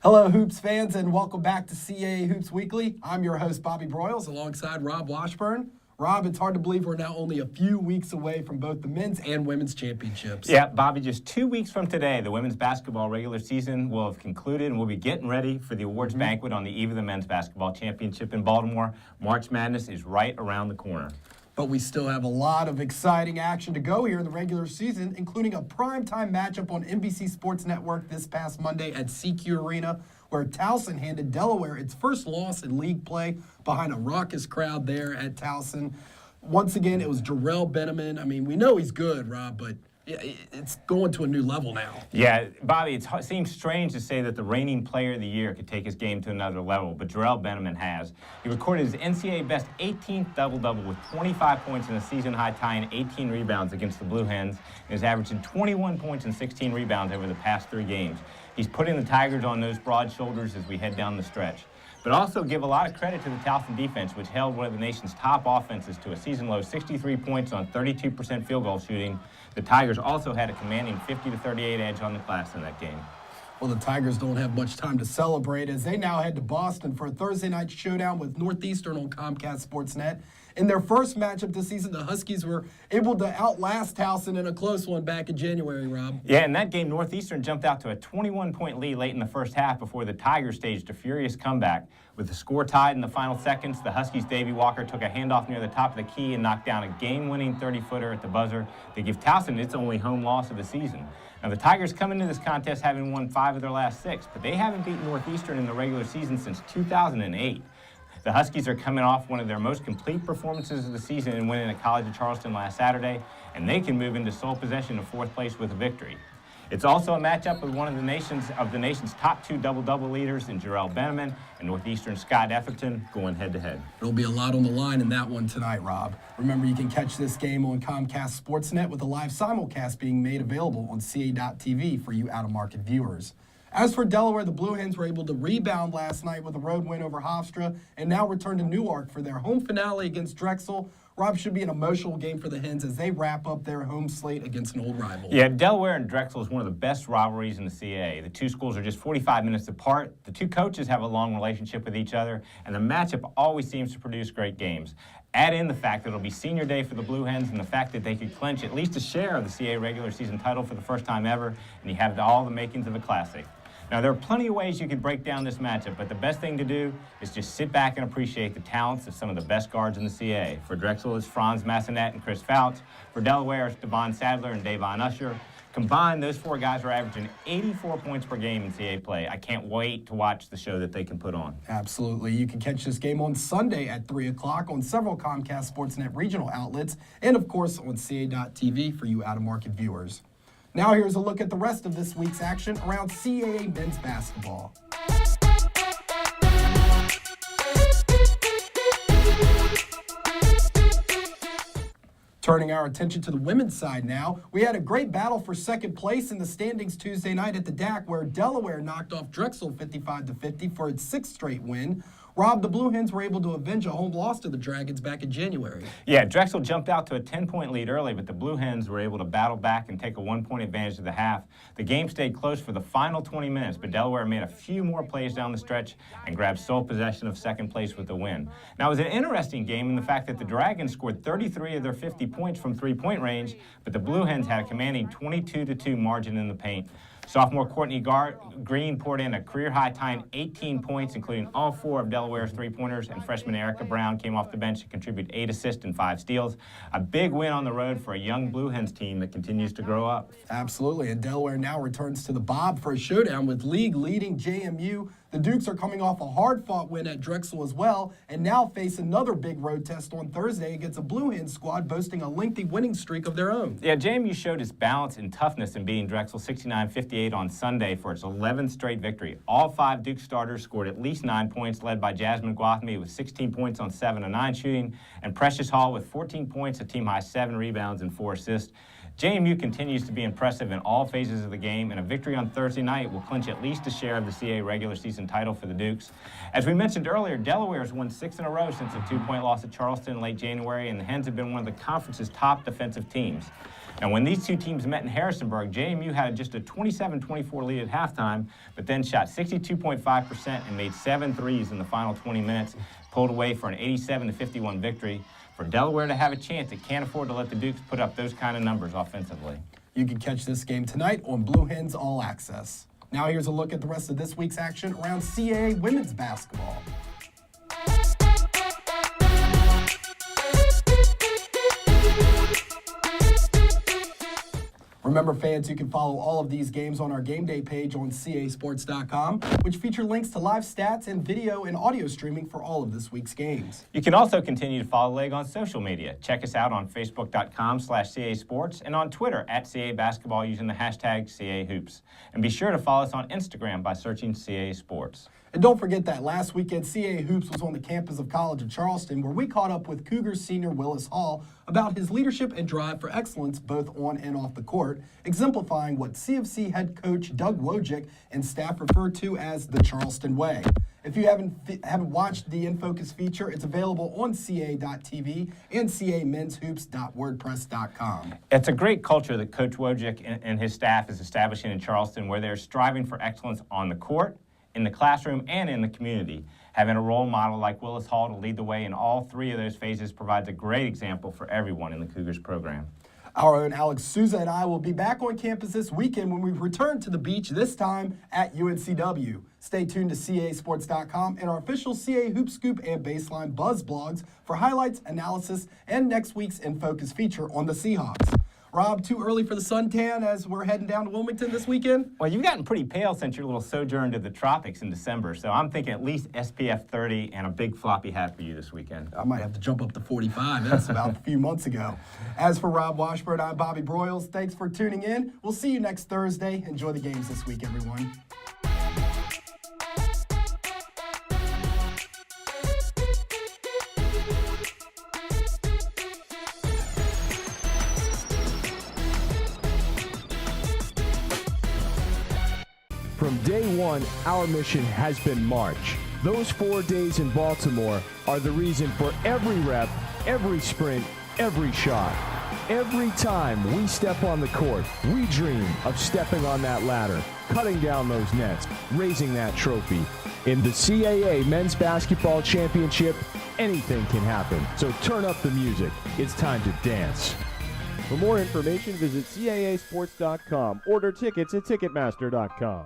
Hello, Hoops fans, and welcome back to CAA Hoops Weekly. I'm your host, Bobby Broyles, alongside Rob Washburn. Rob, it's hard to believe we're now only a few weeks away from both the men's and women's championships. Yeah, Bobby, just 2 weeks from today, the women's basketball regular season will have concluded, and we'll be getting ready for the awards banquet on the eve of the men's basketball championship in Baltimore. March Madness is right around the corner. But we still have a lot of exciting action to go here in the regular season, including a primetime matchup on NBC Sports Network this past Monday at CQ Arena, where Towson handed Delaware its first loss in league play behind a raucous crowd there at Towson. Once again, it was Jarrell Benjamin. I mean, we know he's good, Rob, but it's going to a new level now. Yeah, Bobby, it seems strange to say that the reigning player of the year could take his game to another level, but Jarrell Benjamin has. He recorded his NCAA best 18th double-double with 25 points and a season-high tie and 18 rebounds against the Blue Hens, and is averaging 21 points and 16 rebounds over the past 3 games. He's putting the Tigers on those broad shoulders as we head down the stretch. But also give a lot of credit to the Towson defense, which held one of the nation's top offenses to a season-low 63 points on 32% field goal shooting. The Tigers also had a commanding 50-38 edge on the class in that game. Well, the Tigers don't have much time to celebrate as they now head to Boston for a Thursday night showdown with Northeastern on Comcast Sportsnet. In their first matchup this season, the Huskies were able to outlast Towson in a close one back in January, Rob. Yeah, in that game, Northeastern jumped out to a 21-point lead late in the first half before the Tigers staged a furious comeback. With the score tied in the final seconds, the Huskies' Davey Walker took a handoff near the top of the key and knocked down a game-winning 30-footer at the buzzer to give Towson its only home loss of the season. Now, the Tigers come into this contest having won 5 of their last 6, but they haven't beaten Northeastern in the regular season since 2008. The Huskies are coming off one of their most complete performances of the season in winning at College of Charleston last Saturday, and they can move into sole possession of 4th place with a victory. It's also a matchup with one of the nation's top 2 double-double leaders in Jarrell Benjamin and Northeastern Scott Efferton going head-to-head. There'll be a lot on the line in that one tonight, Rob. Remember, you can catch this game on Comcast Sportsnet with a live simulcast being made available on CA.TV for you out-of-market viewers. As for Delaware, the Blue Hens were able to rebound last night with a road win over Hofstra and now return to Newark for their home finale against Drexel. Rob, should be an emotional game for the Hens as they wrap up their home slate against an old rival. Yeah, Delaware and Drexel is one of the best rivalries in the CAA. The 2 schools are just 45 minutes apart. The 2 coaches have a long relationship with each other, and the matchup always seems to produce great games. Add in the fact that it'll be senior day for the Blue Hens and the fact that they could clinch at least a share of the CAA regular season title for the first time ever, and you have all the makings of a classic. Now, there are plenty of ways you could break down this matchup, but the best thing to do is just sit back and appreciate the talents of some of the best guards in the CAA. For Drexel, it's Franz Massenet and Chris Fouts. For Delaware, it's Devon Sadler and Davon Usher. Combined, those 4 guys are averaging 84 points per game in CAA play. I can't wait to watch the show that they can put on. Absolutely. You can catch this game on Sunday at 3 o'clock on several Comcast Sportsnet regional outlets and, of course, on CA.TV for you out-of-market viewers. Now here's a look at the rest of this week's action around CAA men's basketball. Turning our attention to the women's side now, we had a great battle for second place in the standings Tuesday night at the DAC, where Delaware knocked off Drexel 55-50 for its 6th straight win. Rob, the Blue Hens were able to avenge a home loss to the Dragons back in January. Yeah, Drexel jumped out to a 10-point lead early, but the Blue Hens were able to battle back and take a 1-point advantage at the half. The game stayed close for the final 20 minutes, but Delaware made a few more plays down the stretch and grabbed sole possession of second place with the win. Now, it was an interesting game in the fact that the Dragons scored 33 of their 50 points from 3-point range, but the Blue Hens had a commanding 22-2 margin in the paint. Sophomore Courtney Green poured in a career-high tying 18 points, including all 4 of Delaware's 3-pointers, and freshman Erica Brown came off the bench to contribute 8 assists and 5 steals. A big win on the road for a young Blue Hens team that continues to grow up. Absolutely, and Delaware now returns to the Bob for a showdown with league-leading JMU. The Dukes are coming off a hard-fought win at Drexel as well, and now face another big road test on Thursday against a Blue Hens squad boasting a lengthy winning streak of their own. Yeah, JMU showed its balance and toughness in beating Drexel 69-58 on Sunday for its 11th straight victory. All 5 Duke starters scored at least 9 points, led by Jasmine Gwathmey with 16 points on 7 of 9 shooting, and Precious Hall with 14 points, a team-high 7 rebounds and 4 assists. JMU continues to be impressive in all phases of the game, and a victory on Thursday night will clinch at least a share of the CAA regular season title for the Dukes. As we mentioned earlier, Delaware has won 6 in a row since a 2-point loss at Charleston in late January, and the Hens have been one of the conference's top defensive teams. Now, when these two teams met in Harrisonburg, JMU had just a 27-24 lead at halftime, but then shot 62.5% and made 7 threes in the final 20 minutes, pulled away for an 87-51 victory. For Delaware to have a chance, it can't afford to let the Dukes put up those kind of numbers offensively. You can catch this game tonight on Blue Hens All Access. Now here's a look at the rest of this week's action around CAA women's basketball. Remember, fans, you can follow all of these games on our game day page on casports.com, which feature links to live stats and video and audio streaming for all of this week's games. You can also continue to follow the league on social media. Check us out on facebook.com/CAsports and on Twitter @CABasketball using the hashtag CAHoops. And be sure to follow us on Instagram by searching CA Sports. And don't forget that last weekend, CAA Hoops was on the campus of College of Charleston, where we caught up with Cougars senior Willis Hall about his leadership and drive for excellence both on and off the court, exemplifying what CFC head coach Doug Wojcik and staff refer to as the Charleston way. If you haven't watched the In Focus feature, it's available on CA.TV and CAMen'sHoops.wordpress.com. It's a great culture that Coach Wojcik and his staff is establishing in Charleston, where they're striving for excellence on the court, in the classroom, and in the community. Having a role model like Willis Hall to lead the way in all three of those phases provides a great example for everyone in the Cougars program. Our own Alex Souza and I will be back on campus this weekend when we return to the beach, this time at UNCW. Stay tuned to CASports.com and our official CA Hoop Scoop and Baseline Buzz blogs for highlights, analysis, and next week's In Focus feature on the Seahawks. Rob, too early for the suntan as we're heading down to Wilmington this weekend? Well, you've gotten pretty pale since your little sojourn to the tropics in December, so I'm thinking at least SPF 30 and a big floppy hat for you this weekend. I might have to jump up to 45. That's about a few months ago. As for Rob Washburn, I'm Bobby Broyles. Thanks for tuning in. We'll see you next Thursday. Enjoy the games this week, everyone. From day one, our mission has been March. Those 4 days in Baltimore are the reason for every rep, every sprint, every shot. Every time we step on the court, we dream of stepping on that ladder, cutting down those nets, raising that trophy. In the CAA Men's Basketball Championship, anything can happen. So turn up the music. It's time to dance. For more information, visit CAAsports.com. Order tickets at Ticketmaster.com.